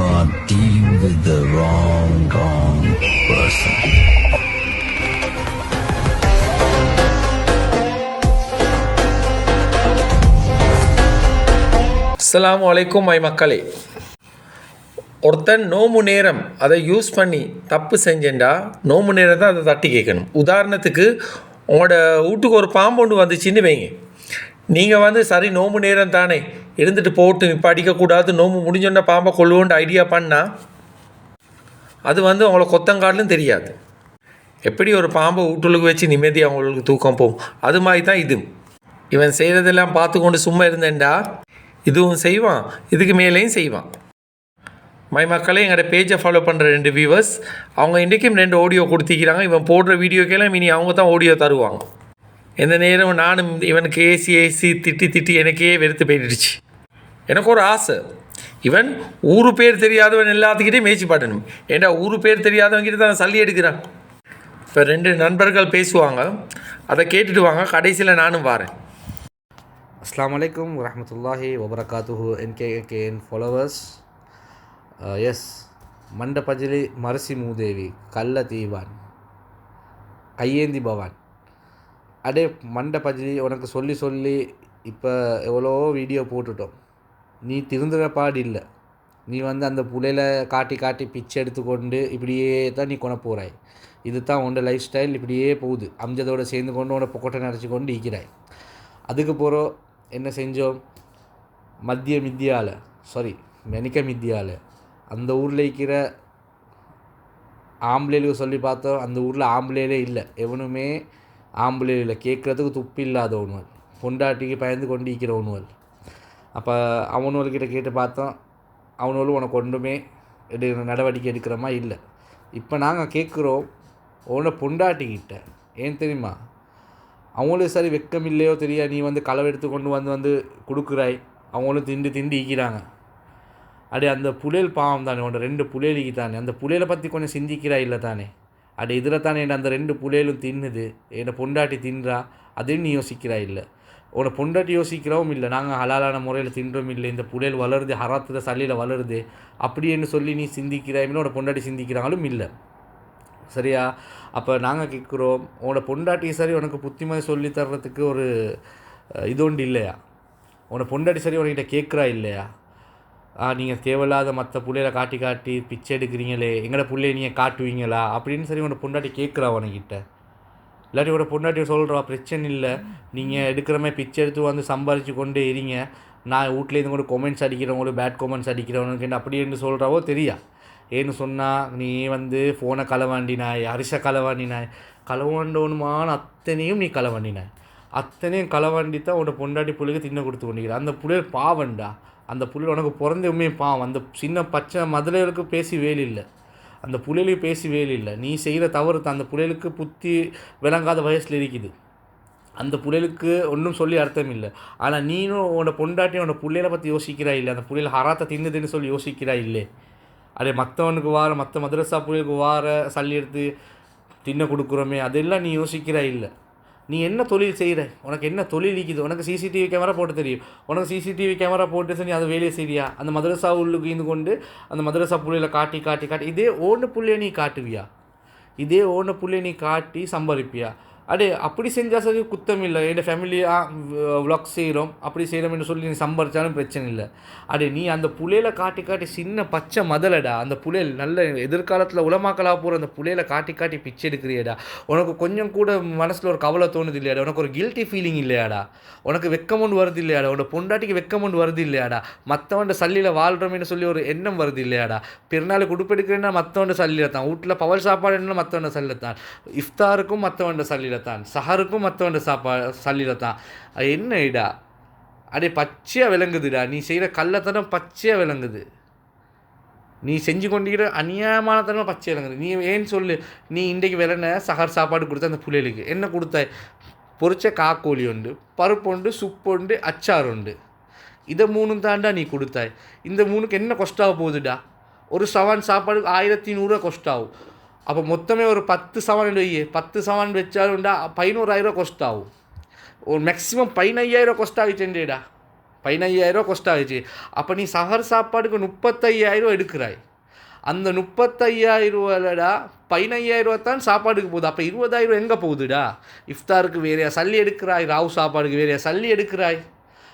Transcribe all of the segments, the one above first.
are dealing with the wrong person. அஸ்ஸலாமு அலைக்கும் my மக்களே. ஒருத்தன் நோம்பு நேரம் அதை யூஸ் பண்ணி தப்பு செஞ்சேன்டா நோம்பு நேரம் தான் அதை தட்டி கேட்கணும். உதாரணத்துக்கு உங்களோட வீட்டுக்கு ஒரு பாம்பு ஒன்று வந்துச்சுன்னு வைங்க. நீங்கள் சரி நோம்பு நேரம் தானே இருந்துட்டு போட்டு இப்போ அடிக்கக்கூடாது, நோம்பு முடிஞ்சோன்னா பாம்பை கொள்ளுவோன்ற ஐடியா பண்ணால் அது உங்களை கொத்தங்காடலும் தெரியாது. எப்படி ஒரு பாம்பை வீட்டுக்கு வச்சு நிம்மதியாக அவங்களுக்கு தூக்கம் போகும், அது மாதிரி தான் இது. இவன் செய்கிறதெல்லாம் பார்த்து கொண்டு சும்மா இருந்தேன்டா இதுவும் செய்வான், இதுக்கு மேலேயும் செய்வான். மை மக்களே, எங்களோட பேஜை ஃபாலோ பண்ணுற 2 வியூவர்ஸ் அவங்க இன்றைக்கும் 2 ஆடியோ கொடுத்திக்கிறாங்க. இவன் போடுற வீடியோக்கெல்லாம் இனி அவங்க தான் ஆடியோ தருவாங்க. எந்த நேரம் நானும் இவனுக்கு ஏசி திட்டி எனக்கே வெறுத்து போயிடுச்சு. எனக்கு ஒரு ஆசை, இவன் ஊரு பேர் தெரியாதவன் எல்லாத்துக்கிட்டே மேய்ச்சி பாட்டணும். ஏண்டா ஊரு பேர் தெரியாதவங்கிட்ட தான் சல்லி எடுக்கிறான். இப்போ 2 நண்பர்கள் பேசுவாங்க, அதை கேட்டுட்டு வாங்க, கடைசியில் நானும் வாரேன். அஸ்ஸலாமு அலைக்கும் வரஹ்மத்துல்லாஹி வபரகாத்துஹு. NKKN ஃபாலோவர்ஸ், எஸ் மண்டபஜிலி மரசி மூதேவி கல்ல தீவான் கையேந்தி பவான். அடே மண்டபஜிலி, உனக்கு சொல்லி இப்போ எவ்வளோ வீடியோ போட்டுட்டோம், நீ திருந்துற பாடு இல்லை. நீ அந்த புள்ளையில காட்டி பிச்சை எடுத்துக்கொண்டு இப்படியே தான் நீ கொண போகிறாய். இது தான் உன்னோட லைஃப் ஸ்டைல், இப்படியே போகுது. அம்ஜதோடு சேர்ந்து கொண்டு உன்னோட பொக்கொட்டை நினச்சி கொண்டு ஈக்கிறாய். அதுக்கு போகிறோம் என்ன செஞ்சோம், மெனிக்க மித்தியால் அந்த ஊரில் இருக்கிற ஆம்பளைகளுக்கு சொல்லி பார்த்தோம். அந்த ஊரில் ஆம்பளையிலே இல்லை, எவனுமே ஆம்பளை இல்லை. கேட்குறதுக்கு துப்பு இல்லாத ஒன்றுவல், பொண்டாட்டிக்கு பயந்து கொண்டு இருக்கிற ஒன்றுவல். அப்போ அவனுவல்கிட்ட கேட்டு பார்த்தோம், அவனுவலும் உனக்கு ஒன்றுமே நடவடிக்கை எடுக்கிறமா இல்லை. இப்போ நாங்கள் கேட்குறோம் உன்னோட பொண்டாட்டிக்கிட்ட, ஏன் தெரியுமா, அவங்களும் சரி வெக்கம் இல்லையோ தெரியா, நீ களவு எடுத்து கொண்டு வந்து கொடுக்குறாய், அவங்களும் திண்டு ஈக்கிறாங்க. அடே அந்த புலையல் பாவம் தானே, உன்னோட 2 புலையலிக்கு தானே, அந்த புலையலை பற்றி கொஞ்சம் சிந்திக்கிறா இல்லை தானே. அடே இதில் தானே அந்த 2 புலையலும் தின்னுது, என்னை பொண்டாட்டி தின்றா, அதையும் நீ யோசிக்கிறா இல்லை. உன்னை பொண்டாட்டி யோசிக்கிறவும் இல்லை, நாங்கள் ஹலாலான முறையில் தின்றோம் இல்லை, இந்த புலையல் வளருது, ஹராத்துல சல்லியில் வளருது அப்படின்னு சொல்லி நீ சிந்திக்கிறாய்மில்ல, உன்னோட பொண்டாட்டி சிந்திக்கிறாங்களும் இல்லை. சரியா? அப்போ நாங்கள் கேட்குறோம், உன்னோட பொண்டாட்டி சரி உனக்கு புத்திமதி சொல்லி தர்றதுக்கு ஒரு இது ஒன்று இல்லையா? உன்னோட பொண்டாட்டி சரி உனக்கிட்ட கேட்குறா இல்லையா? நீங்கள் தேவையில்லாத மற்ற புள்ளையில காட்டி பிச்சை எடுக்கிறீங்களே, எங்களோட புள்ளையை நீங்கள் காட்டுவீங்களா அப்படின்னு சரி உன்னோட பொண்டாட்டி கேட்குறா உனக்கிட்ட. இல்லாட்டி உன்னோட பொண்டாட்டி சொல்கிறா, பிரச்சனை இல்லை, நீங்கள் எடுக்கிற மாதிரி பிச்சை எடுத்து சம்பாதிச்சு கொண்டே இருங்க, நான் வீட்டிலேருந்து கூட கொமெண்ட்ஸ் அடிக்கிறவங்களும் பேட் கொமெண்ட்ஸ் அடிக்கிறவனுக்கு அப்படின்னு சொல்கிறாவோ தெரியா. ஏன்னு சொன்னால் நீ ஃபோனை களவாண்டினாய், அரிசை களவாண்டினாய், களவாண்டவனுமான அத்தனையும் நீ களவாண்டினாய். அத்தனையும் களவாண்டி தான் உன்னோட பொண்டாட்டி புள்ளைக்கு தின்ன கொடுத்து கொண்டிருக்கிற. அந்த புள்ளையர் பாவண்டா, அந்த புள்ளையில் உனக்கு பிறந்தவுமே பாவம். அந்த சின்ன பச்சை மதுரைகளுக்கு பேசி வேலை இல்லை, அந்த புள்ளையிலையும் பேசி வேலை இல்லை. நீ செய்கிற தவறு தான், அந்த புள்ளைகளுக்கு புத்தி விளங்காத வயசில் இருக்குது, அந்த புள்ளைகளுக்கு ஒன்றும் சொல்லி அர்த்தம் இல்லை. ஆனால் நீனும் உன்னோட பொண்டாட்டி உன்னோட புள்ளையில பற்றி யோசிக்கிறா இல்லை, அந்த புள்ளையில் ஹராத்தை தின்னுதுன்னு சொல்லி யோசிக்கிறா இல்லை. அதே மற்றவனுக்கு மற்ற மதரசா புள்ளைகளுக்கு சல்லி எடுத்து தின்ன கொடுக்குறோமே, அதெல்லாம் நீ யோசிக்கிறா இல்லை. நீ என்ன தொழில் செய்கிற, உனக்கு என்ன தொழில் இருக்குது, உனக்கு CCTV கேமரா போட்டு தெரியும், உனக்கு CCTV கேமரா போட்டு நீ அதை வேலையை செய்யா? அந்த மதரசா உள்ளுக்கு இருந்து கொண்டு அந்த மதரசா புள்ளையில காட்டி இதே ஓன புள்ளைய நீ காட்டுவியா? இதே ஓன புள்ளைய நீ காட்டி சம்பாதிப்பியா? அடே அப்படி செஞ்சால் சரி குத்தம் இல்லை. என் ஃபேமிலியாக விளாக் செய்கிறோம், அப்படி செய்கிறோம்னு சொல்லி நீ சம்பாதிச்சாலும் பிரச்சனை இல்லை. அடே நீ அந்த புலையில காட்டி சின்ன பச்சை மதலடா, அந்த புலையல் நல்ல எதிர்காலத்தில் உலமாக்கலாக போகிற அந்த புலையில காட்டி பிச்சை எடுக்கிறியடா. உனக்கு கொஞ்சம் கூட மனசில் ஒரு கவலை தோணுது இல்லையாடா? உனக்கு ஒரு கில்ட்டி ஃபீலிங் இல்லையாடா? உனக்கு வெக்கம் ஒன்று வருது இல்லையாடா? உன்னோட பொண்டாட்டிக்கு வெக்கம் ஒன்று வருது இல்லையாடா? மற்றவன்ட சல்லியில் வாழ்கிறோம்னு சொல்லி ஒரு எண்ணம் வருது இல்லையாடா? பெருநாள் உடுப்பெடுக்கிறேன்னா மற்றவன்ட சல்லியில் தான், வீட்டில் பவல் சாப்பாடு என்ன மற்றவன்ட சல்லியில் தான், இஃப்தாருக்கும் மற்றவன்ட சல்லியில் தான், சஹருக்கும் மற்றவன்ட சல்லியில் தான். என்ன இடா? அடே பச்சையாக விளங்குதுடா, நீ செய்கிற கள்ளத்தனம் பச்சையாக விளங்குது, நீ செஞ்சு கொண்டிருக்கிற அநியாயமான தனம் பச்சையாக விளங்குது. நீ ஏன்னு சொல்லு, நீ இன்றைக்கு விளன சஹர் சாப்பாடு கொடுத்த அந்த புள்ளைகளுக்கு என்ன கொடுத்தாய்? பொரிச்ச காக்கோழி உண்டு, பருப்பு உண்டு, சுப்பு உண்டு, அச்சார் உண்டு, இதை 3 தாண்டா நீ கொடுத்தாய். இந்த 3க்கு என்ன கொஸ்டாக போகுதுடா? ஒரு சவான் சாப்பாடுக்கு 1100 கொஸ்டாகும். அப்போ மொத்தமே ஒரு 10 சவான் வை, 10 சவான் வச்சாலும்டா 11,000 கொஸ்ட் ஆகும். ஒரு மேக்ஸிமம் 15,000 கொஸ்ட் ஆகிச்சேன்டா, 15,000 கொஸ்ட் ஆகிடுச்சு. அப்போ நீ சஹர் சாப்பாடுக்கு 35,000 எடுக்கிறாய். அந்த 35,000 15,000 தான் சாப்பாடுக்கு போகுது. அப்போ 20,000 எங்கே போகுதுடா? இஃப்தாருக்கு வேறையா சல்லி எடுக்கிறாய், ராவு சாப்பாடுக்கு வேறையா சல்லி எடுக்கிறாய்.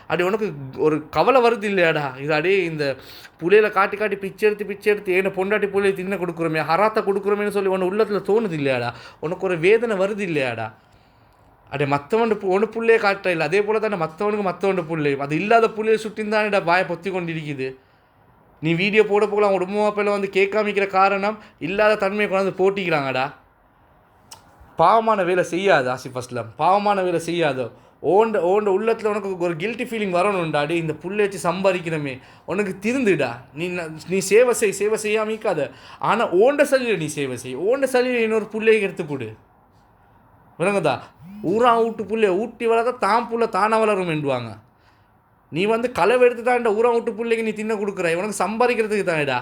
அப்படி உனக்கு ஒரு கவலை வருது இல்லையாடா? இது அப்படியே இந்த புள்ளையில காட்டி காட்டி பிச்சை எடுத்து ஏன்னா பொண்டாட்டி புள்ளையை தின்ன கொடுக்குறோமே, ஹராத்தை கொடுக்குறோமேனு சொல்லி உன்னை உள்ளத்தில் தோணுது இல்லையாடா? உனக்கு ஒரு வேதனை வருது இல்லையாடா? அப்படியே மற்றவன் ஒன்று புள்ளையே காட்ட இல்லை. அதே போல் தானே மற்றவனுக்கு புள்ளையும் அது இல்லாத புள்ளையை சுட்டின்னு பாயை பொத்தி கொண்டு இருக்குது. நீ வீடியோ போட போகலாம் உடம்பு மாப்பிள்ள வந்து கேட்காமிக்கிற காரணம் இல்லாத தன்மையை கொண்டாந்து போட்டிக்கிறாங்கடா. பாவமான வேலை செய்யாது ஆசிஃப் அஸ்லம், பாவமான வேலை செய்யாதோ. ஓண்ட உள்ளத்தில் உனக்கு ஒரு கில்ட்டி ஃபீலிங் வரணும்டாடி. இந்த புள்ளை வச்சு சம்பாதிக்கிறமே உனக்கு திருந்துடா. நீ சேவை செய்யாமிக்காத. ஆனால் ஓண்ட சல்லியில் நீ சேவை செய். ஓண்ட சல்லியில் இன்னொரு புள்ளையை எடுத்து கொடு. விளங்குதா? ஊட்டு புள்ளையை ஊட்டி வளர்த்தா தான் புள்ள தானாக வளரும் என்றுவாங்க. நீ வந்து களவு எடுத்து தான்டா ஊட்டு பிள்ளைக்கு நீ தின்ன கொடுக்குற. உனக்கு சம்பாதிக்கிறதுக்கு தானேடா.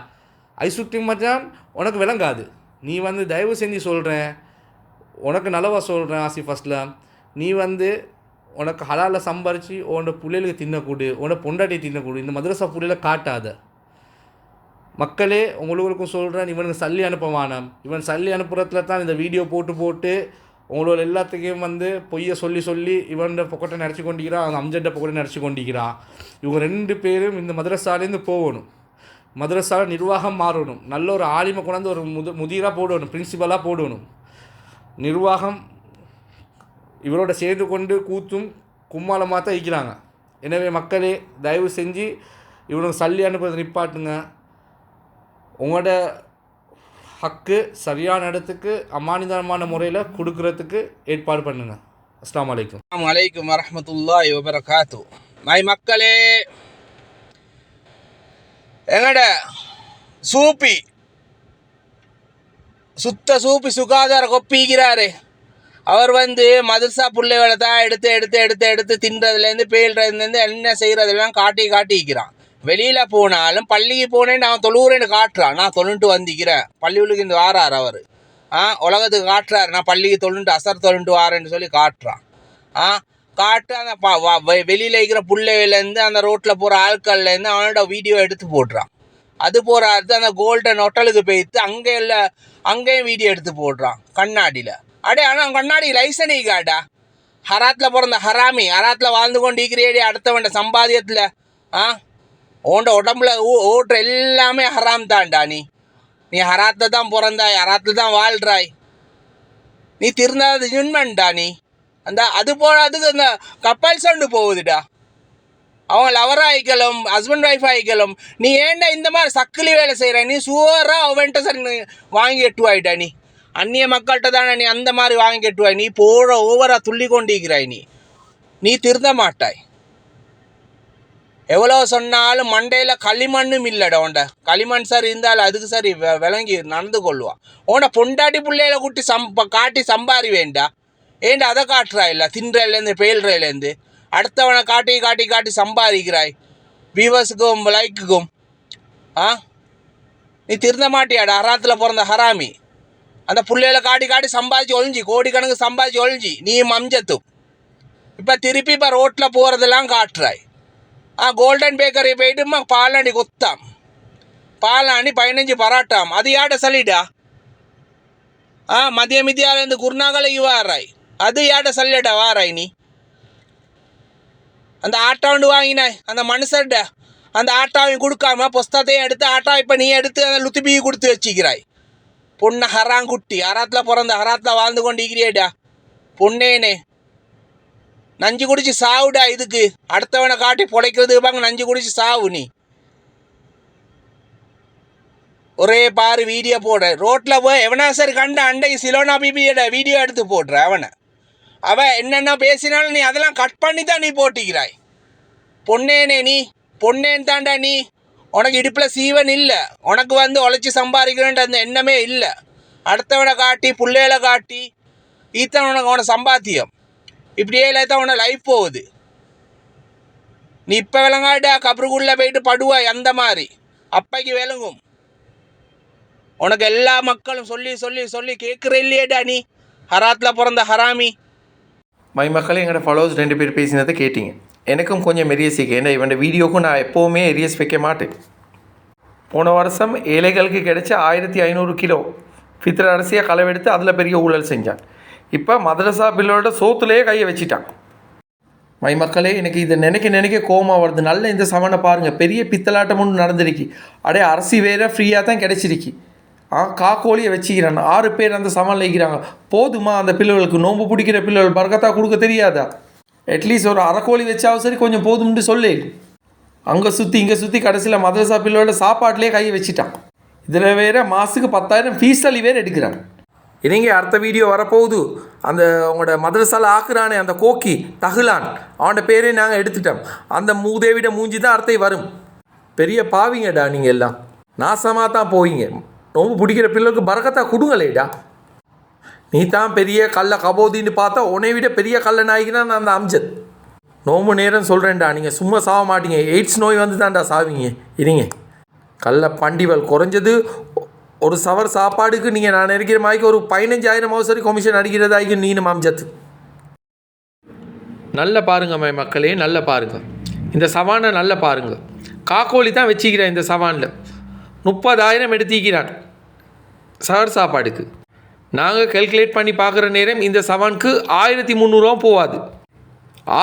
ஐசுட்டி மச்சான் உனக்கு விளங்காது. நீ வந்து தயவு செஞ்சு சொல்கிறேன், உனக்கு நல்லவா சொல்கிறேன் ஆசிஃப் அஸ்லாம், நீ வந்து உனக்கு ஹலாலில் சம்பாரித்து உன்னோட பிள்ளைகளுக்கு தின்னக்கூடு, உன்னோட பொண்டாட்டியை தின்னக்கூடு. இந்த மதரசா பிள்ளையில காட்டாத. மக்களே உங்களுக்கும் சொல்கிறேன், இவனுக்கு சல்லி அனுப்பவானம். இவன் சல்லி அனுப்புறதுல தான் இந்த வீடியோ போட்டு உங்களோட எல்லாத்துக்கும் வந்து பொய்யை சொல்லி இவன்ட பொக்கட்டை நினச்சி கொண்டிக்கிறான், அவங்க அம்ஜட்ட பொக்கட்டை நினச்சி கொண்டிக்கிறான். இவங்க 2 பேரும் இந்த மதரசாலேருந்து போகணும். மதரசாவில் நிர்வாகம் மாறணும். நல்ல ஒரு ஆலிமை கொண்டாந்து ஒரு முதிராக போடணும், பிரின்சிபலாக போடணும். நிர்வாகம் இவரோட சேர்ந்து கொண்டு கூத்தும் கும்மாளமாக தான் இருக்கிறாங்க. எனவே மக்களே தயவு செஞ்சு இவனுக்கு சல்லி அனுப்புறதை நிப்பாட்டுங்க. உங்களோட ஹக்கு சரியான இடத்துக்கு அமானிதமான முறையில் கொடுக்கறதுக்கு ஏற்பாடு பண்ணுங்க. அஸ்ஸலாமு அலைக்கும். அலைக்கும் வரஹ்மத்துல்லாஹி வபரகாத்து. மை மக்களே, எங்கட சூப்பி சுத்த சூப்பி சுகாதார கொப்பிக்கிறாரு. அவர் வந்து மதரசா பிள்ளைகளை தான் எடுத்து தின்றதுலேருந்து பேல்றதுலேருந்து என்ன செய்கிறதுலாம் காட்டிக்கிறான். வெளியில் போனாலும் பள்ளிக்கு போனேன்னு அவன் தொழுவுறேன்னு காட்டுறான். நான் தொழுன்ட்டு வந்திக்கிறேன், பள்ளிகளுக்கு இந்த வாரார் அவர். உலகத்துக்கு காட்டுறாரு, நான் பள்ளிக்கு தொழுன்ட்டு அசர் தொழுன்ட்டு வாரேன்னு சொல்லி காட்டுறான். காட்டு அந்த வெளியில் இருக்கிற பிள்ளைகள்லேருந்து அந்த ரோட்டில் போகிற ஆட்கள்லேருந்து அவனோட வீடியோ எடுத்து போடுறான். அது போகிறாரு அந்த கோல்டன் ஹோட்டலுக்கு போய்த்து அங்கேயும் வீடியோ எடுத்து போடுறான் கண்ணாடியில். ஆனால் கண்ணாடி லைசன் காட்டா. ஹராத்தில் பிறந்த ஹராமி, ஹராத்தில் வாழ்ந்து கொண்டு இருக்கிறேடி அடுத்தவன் சம்பாதியத்தில். உன்ட உடம்புல ஓட்டுற எல்லாமே ஹராம் தான்டா. நீ ஹராத்தில் தான் பிறந்தாய், ஹராத்தில் தான் வாழ்கிறாய். நீ திருந்தாத ஜுன்மன்டா நீ. அது போகிறதுக்கு அந்த கப்பல் சவுண்டு போகுதுடா. அவங்க லவர் ஆகிக்கலும், ஹஸ்பண்ட் ஒய்ஃப் ஆகிக்கலும். நீ ஏன்டா இந்த மாதிரி சக்கிலி வேலை செய்கிற? நீ சுவராக அவன்கிட்ட சரி வாங்கி எட்டுவாயிட்டா. நீ அந்நிய மக்கள்கிட்ட தானே நீ அந்த மாதிரி வாங்கி எட்டுவாய். நீ போகிற ஓவராக துள்ளி கொண்டிருக்கிறாய். நீ திருந்த மாட்டாய். எவ்வளோ சொன்னாலும் மண்டையில் களிமண்ணும் இல்லைடா. உண்ட களிமண் சார் இருந்தாலும் அதுக்கு சரி விளங்கி நடந்து கொள்வான். உன்னை பொண்டாட்டி பிள்ளையில காட்டி சம்பாரி வேண்டா. ஏண்டா அதை காட்டுறா இல்லை? தின்றதுலேருந்து பேல்றதுலேருந்து அடுத்தவனை காட்டி சம்பாதிக்கிறாய் வியூவர்ஸுக்கும் லைக்குக்கும். நீ திருந்த மாட்டியாடா? ஹராத்தில் பிறந்த ஹராமி. அந்த பிள்ளைகளை காட்டி சம்பாதிச்சு ஒழிஞ்சி, கோடிக்கணக்கு சம்பாதிச்சு ஒழிஞ்சி நீ மஞ்சத்தும். இப்போ திருப்பி ரோட்டில் போகிறதெல்லாம் காட்டுறாய். Golden bakery போயிட்டுமா பாலாண்டி கொத்தாம், பாலாண்டி 15 பராட்டாம். அது யாட சல்லிடா? மதிய மிதியாலேருந்து குருநாகலைக்கு வாராய், அது யாட சல்லிடா வாராய் நீ? அந்த ஆட்டாண்டு வாங்கினாய் அந்த மனுஷர்ட, அந்த ஆட்டாவையும் கொடுக்காம புஸ்தத்தையும் எடுத்து ஆட்டா இப்போ நீ எடுத்து அந்த லுத்துபியை கொடுத்து வச்சுக்கிறாய். பொண்ணை ஹராங்குட்டி, ஹராத்தில் பிறந்த ஹராத்தில் வாழ்ந்து கொண்டிருக்கிறியேடா பொண்ணேனே. நஞ்சு குடிச்சு சாவுடா. இதுக்கு அடுத்தவனை காட்டி பொழைக்கிறதுக்கு பாங்க நஞ்சு குடிச்சு சாவு. நீ ஒரே பாரு வீடியோ போடுற ரோட்டில் போய் எவனா சரி கண்ட அண்டைக்கு சிலோனா பிபியோட வீடியோ எடுத்து போடுற. அவன் என்னென்ன பேசினாலும் நீ அதெல்லாம் கட் பண்ணி தான் நீ போட்டிக்கிறாய். பொண்ணேனே நீ, பொண்ணேன்னு தாண்டா நீ. உனக்கு இடுப்பில் சீவன் இல்லை. உனக்கு வந்து உழைச்சி சம்பாதிக்கிறேன்ற அந்த எண்ணமே இல்லை. அடுத்தவனை காட்டி பிள்ளைகளை காட்டி ஈத்தான் உனக்கு சம்பாத்தியம். இப்படியே தான் உன லைஃப் போகுது. நீ இப்போ விளங்காட்டா கபருக்குள்ளே போயிட்டு படுவாய் அந்த மாதிரி. அப்பைக்கு விளங்கும். உனக்கு எல்லா மக்களும் சொல்லி கேட்குற இல்லையேடா நீ ஹராத்தில் பிறந்த ஹராமி. மை மக்களே, எங்களோட ஃபாலோவர்ஸ் 2 பேர் பேசினதை கேட்டீங்க. எனக்கும் கொஞ்சம் எரியஸ் ஏன்னா இவன் வீடியோக்கும் நான் எப்போவுமே எரியஸ் வைக்க மாட்டேன். போன வருஷம் ஏழைகளுக்கு கிடைச்ச 1500 கிலோ ஃபித்ர் அரிசியை களவெடுத்து அதில் பெரிய ஊழல் செஞ்சான். இப்போ மதரசா பில்லோட சோத்துலேயே கையை வச்சிட்டான். மை மக்களே, எனக்கு இதை நினைக்க கோமா வருது. நல்ல இந்த சவனை பாருங்கள், பெரிய பித்தலாட்டம் ஒன்று நடந்திருக்கு. அடே அரிசி வேற ஃப்ரீயாக தான் கிடைச்சிருக்கு. காக்கோழியை வச்சுக்கிறான். 6 பேர் அந்த சமனில் வைக்கிறாங்க. போதுமா அந்த பிள்ளைகளுக்கு? நோம்பு பிடிக்கிற பிள்ளைகள் பர்கத்தா கொடுக்க தெரியாதா? அட்லீஸ்ட் ஒரு அரைக்கோழி வச்சாவும் சரி கொஞ்சம் போதும்னு சொல்லு. அங்கே சுற்றி இங்கே சுற்றி கடைசியில் மதரசா பிள்ளையோட சாப்பாட்டிலே கையை வச்சுட்டான். இதில் வேறு மாதத்துக்கு 10,000 ஃபீஸ் தள்ளி வேறு எடுக்கிறான். இறங்க அடுத்த வீடியோ வரப்போகுது. அந்த உங்களோட மதரசாவில் ஆக்குறானே அந்த கோக்கி தகுலான், அவனோட பேரே நாங்கள் எடுத்துட்டோம். அந்த மூதேவிட மூஞ்சி தான் அடுத்த வரும். பெரிய பாவிங்கடா நீங்கள் எல்லாம், நாசமாக தான் போவீங்க. நோம்பு பிடிக்கிற பிள்ளைகளுக்கு பரக்கத்தா கொடுங்களேடா. நீ தான் பெரிய கல்லை கபோதின்னு பார்த்தா உன்னை விட பெரிய கல்லை நாய்க்குன்னா நான் அந்த அம்ஜத். நோம்பு நேரம் சொல்கிறேன்டா, நீங்கள் சும்மா சாக மாட்டீங்க. எய்ட்ஸ் நோய் வந்து தான்டா சாவீங்க. இருங்க கல்லை பண்டிவல் குறைஞ்சது ஒரு சவர் சாப்பாடுக்கு நீங்கள் நான் நினைக்கிற மாதிரி ஒரு 15,000 சரி கமிஷன் அடிக்கிறதாகி நீனு அம்ஜத். நல்ல பாருங்க மக்களே, நல்ல பாருங்கள். இந்த சவானை நல்ல பாருங்கள். காக்கோழி தான் வச்சுக்கிறேன் இந்த சவானில். 30,000 எடுத்திக்கிறான் சவர் சாப்பாடுக்கு. நாங்கள் கால்குலேட் பண்ணி பார்க்குற நேரம் இந்த சவானுக்கு 1300 போகாது.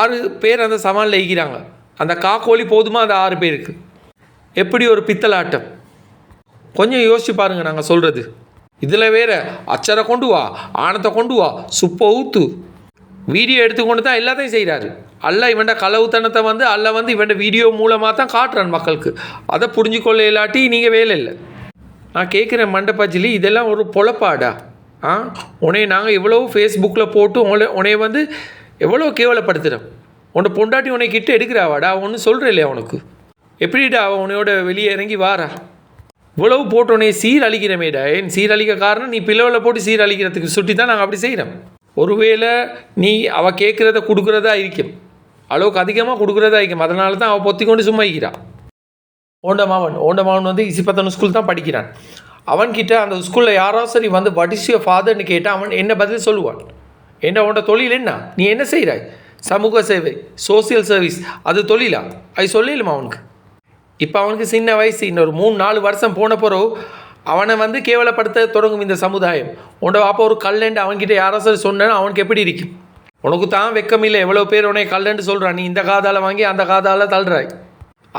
6 பேர் அந்த சவானில் வைக்கிறாங்க. அந்த காக்கோழி போதுமா அந்த 6 பேருக்கு? எப்படி ஒரு பித்தலாட்டம்! கொஞ்சம் யோசிச்சு பாருங்கள் நாங்கள் சொல்கிறது. இதில் வேறு அச்சரை கொண்டு வா, ஆணத்தை கொண்டு வா, சுப்பை ஊற்று, வீடியோ எடுத்துக்கொண்டு தான் எல்லாத்தையும் செய்கிறாரு. அல்ல இவன்ட களவுத்தனத்தை வந்து அல்ல வந்து இவன்ட வீடியோ மூலமாக தான் காட்டுறான் மக்களுக்கு. அதை புரிஞ்சுக்கொள்ள இல்லாட்டி நீங்கள் வேலை இல்லை. நான் கேட்குறேன் மண்டப்பாச்சிலி, இதெல்லாம் ஒரு பொழப்பாடா? உன்னைய நாங்கள் எவ்வளோ ஃபேஸ்புக்கில் போட்டு உன்னைய வந்து எவ்வளோ கேவலப்படுத்துகிறோம். உன்னை பொண்டாட்டி உன்னை கிட்ட எடுக்கிறாவாடா? ஒன்று சொல்கிற இல்லையா உனக்கு? எப்படிடா அவன் உன்னையோட வெளியே இறங்கி வாரா? இவ்வளவு போட்டு உன்னை சீரழிக்கிறமேடா. ஏன் சீரழிக்க காரணம் நீ பிளவில் போட்டு சீரழிக்கிறதுக்கு சுட்டி தான் நாங்கள் அப்படி செய்கிறோம். ஒருவேளை நீ அவள் கேட்குறத கொடுக்குறதா இருக்கும், அளவுக்கு அதிகமாக கொடுக்குறதா இருக்கும். அதனால தான் அவள் பொத்திக்கொண்டு சும்மா இருக்கிறான். ஓண்ட மாவன் வந்து இசிப்பத்தன ஸ்கூல் தான் படிக்கிறான். அவன்கிட்ட அந்த ஸ்கூலில் யாராவது சரி வந்து வாட் இஸ் யுவர் ஃபாதர்னு கேட்டால் அவன் என்ன பதில் சொல்லுவான்? என்ன உன்னோட தொழில் என்ன? நீ என்ன செய்கிறாய்? சமூக சேவை, சோசியல் சர்வீஸ், அது தொழிலா? அது சொல்லலுமா அவனுக்கு? இப்போ அவனுக்கு சின்ன வயசு, இன்னொரு 3-4 வருஷம் போன பிறகு அவனை வந்து கேவலப்படுத்த தொடங்கும் இந்த சமுதாயம். உன்னோட அப்போ ஒரு கல்லண்டு அவன்கிட்ட யாரோ சரி சொன்னா அவனுக்கு எப்படி இருக்கும்? உனக்கு தான் வெக்கம் இல்லை. எவ்வளோ பேர் உன்னை கல்லண்டு சொல்கிறான். நீ இந்த காதால் வாங்கி அந்த காதால் தள்ளுறாய்.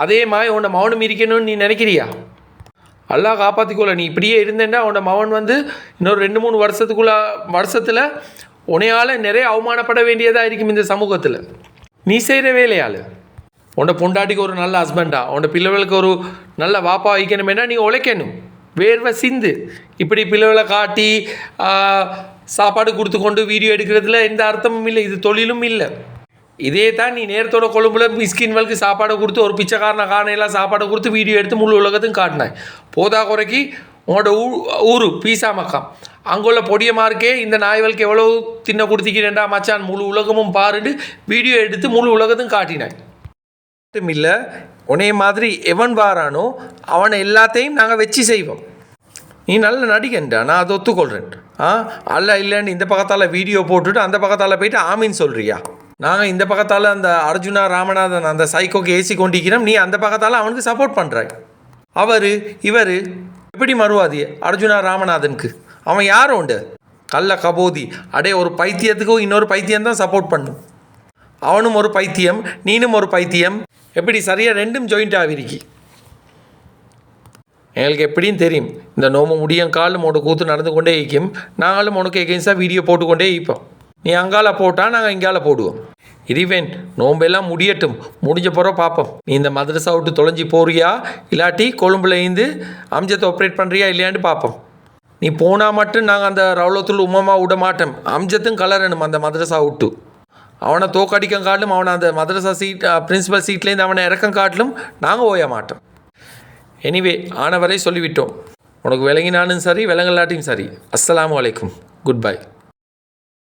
அதே மாதிரி உன்னை மௌனம் இருக்கணும்னு நீ நினைக்கிறியா? எல்லாம் காப்பாற்றிக்கொள்ள. நீ இப்படியே இருந்தேன்னா உன்னோட மகன் வந்து இன்னொரு 2-3 வருஷத்தில் உன்னையால் நிறைய அவமானப்பட வேண்டியதாக இருக்கும் இந்த சமூகத்தில். நீ செய்கிற வேலையால் உன்னோட பொண்டாட்டிக்கு ஒரு நல்ல ஹஸ்பண்டா, உன்னோட பிள்ளைகளுக்கு ஒரு நல்ல வாப்பா வைக்கணுமேனா நீ உழைக்கணும், வேர்வை சிந்து. இப்படி பிள்ளைகளை காட்டி சாப்பாடு கொடுத்து கொண்டு வீடியோ எடுக்கிறதுல எந்த அர்த்தமும் இல்லை. இது தொழிலும் இல்லை. இதே தான் நீ நேரத்தோட கொழும்புல மிஸ்கின்களுக்கு சாப்பாடு கொடுத்து ஒரு பிச்சைக்காரனை காணையெல்லாம் சாப்பாடு கொடுத்து வீடியோ எடுத்து முழு உலகத்துக்கும் காட்டினாய். போதா குறைக்கு உங்களோட ஊர் பீசா மக்காம் அங்குள்ள பொடியமாருக்கே இந்த நாய்களுக்கு எவ்வளோ தின்ன கொடுத்திக்கிறேன்டா மச்சான் முழு உலகமும் பாருண்டு வீடியோ எடுத்து முழு உலகத்தும் காட்டினாய். மட்டும் இல்லை, உன்னைய மாதிரி எவன் வாரானோ அவனை எல்லாத்தையும் நாங்கள் வச்சு செய்வோம். நீ நல்ல நடிகன்டா, நான் அதை ஒத்துக்கொள்கிறேன். அல்ல இல்லைன்னு இந்த பக்கத்தால் வீடியோ போட்டுட்டு அந்த பக்கத்தால் போயிட்டு ஆமின்னு சொல்கிறியா? நாங்கள் இந்த பக்கத்தால் அந்த அர்ஜுனா ராமநாதன் அந்த சைக்கோக்கு ஏசி கொண்டிருக்கிறோம். நீ அந்த பக்கத்தால் அவனுக்கு சப்போர்ட் பண்ணுறாய். இவர் எப்படி மறுவாதி அர்ஜுனா ராமநாதனுக்கு? அவன் யாரும் உண்டு கல்ல கபோதி. அடே ஒரு பைத்தியத்துக்கும் இன்னொரு பைத்தியம்தான் சப்போர்ட் பண்ணும். அவனும் ஒரு பைத்தியம், நீனும் ஒரு பைத்தியம். எப்படி சரியாக ரெண்டும் ஜாயிண்ட் ஆகிருக்கி? எங்களுக்கு எப்படின்னு தெரியும். இந்த நோம்பு முடியும் காலும் உனக்கு கூத்து நடந்து கொண்டே இருக்கும். நாங்களும் உனக்கு எகென்ஸ்டாக வீடியோ போட்டுக்கொண்டே இருப்போம். நீ அங்கால போட்டால் நாங்கள் இங்கால போடுவோம். இரிவேன் நோம்பெல்லாம் முடியட்டும், முடிஞ்ச பிறகு பார்ப்போம். நீ இந்த மதரசா விட்டு தொலைஞ்சி போறியா இல்லாட்டி கொழும்புல இருந்து அம்ஜத்தை ஆப்ரேட் பண்ணுறியா இல்லையான்னு பார்ப்போம். நீ போனால் மட்டும் நாங்கள் அந்த ரவுலத்துள் உமமா விட மாட்டோம். அம்ஜத்தும் கலரணும் அந்த மதரசா விட்டு. அவனை தோக்கடிக்கம் காட்டிலும் அவனை அந்த மதரசா சீட் பிரின்சிபல் சீட்லேருந்து அவனை இறக்கம் காட்டிலும் நாங்கள் ஓய மாட்டோம். எனிவே ஆனவரை சொல்லிவிட்டோம். உனக்கு விளங்கினாலும் சரி விளங்கலாட்டியும் சரி. அஸ்ஸலாமு அலைக்கும். Good bye.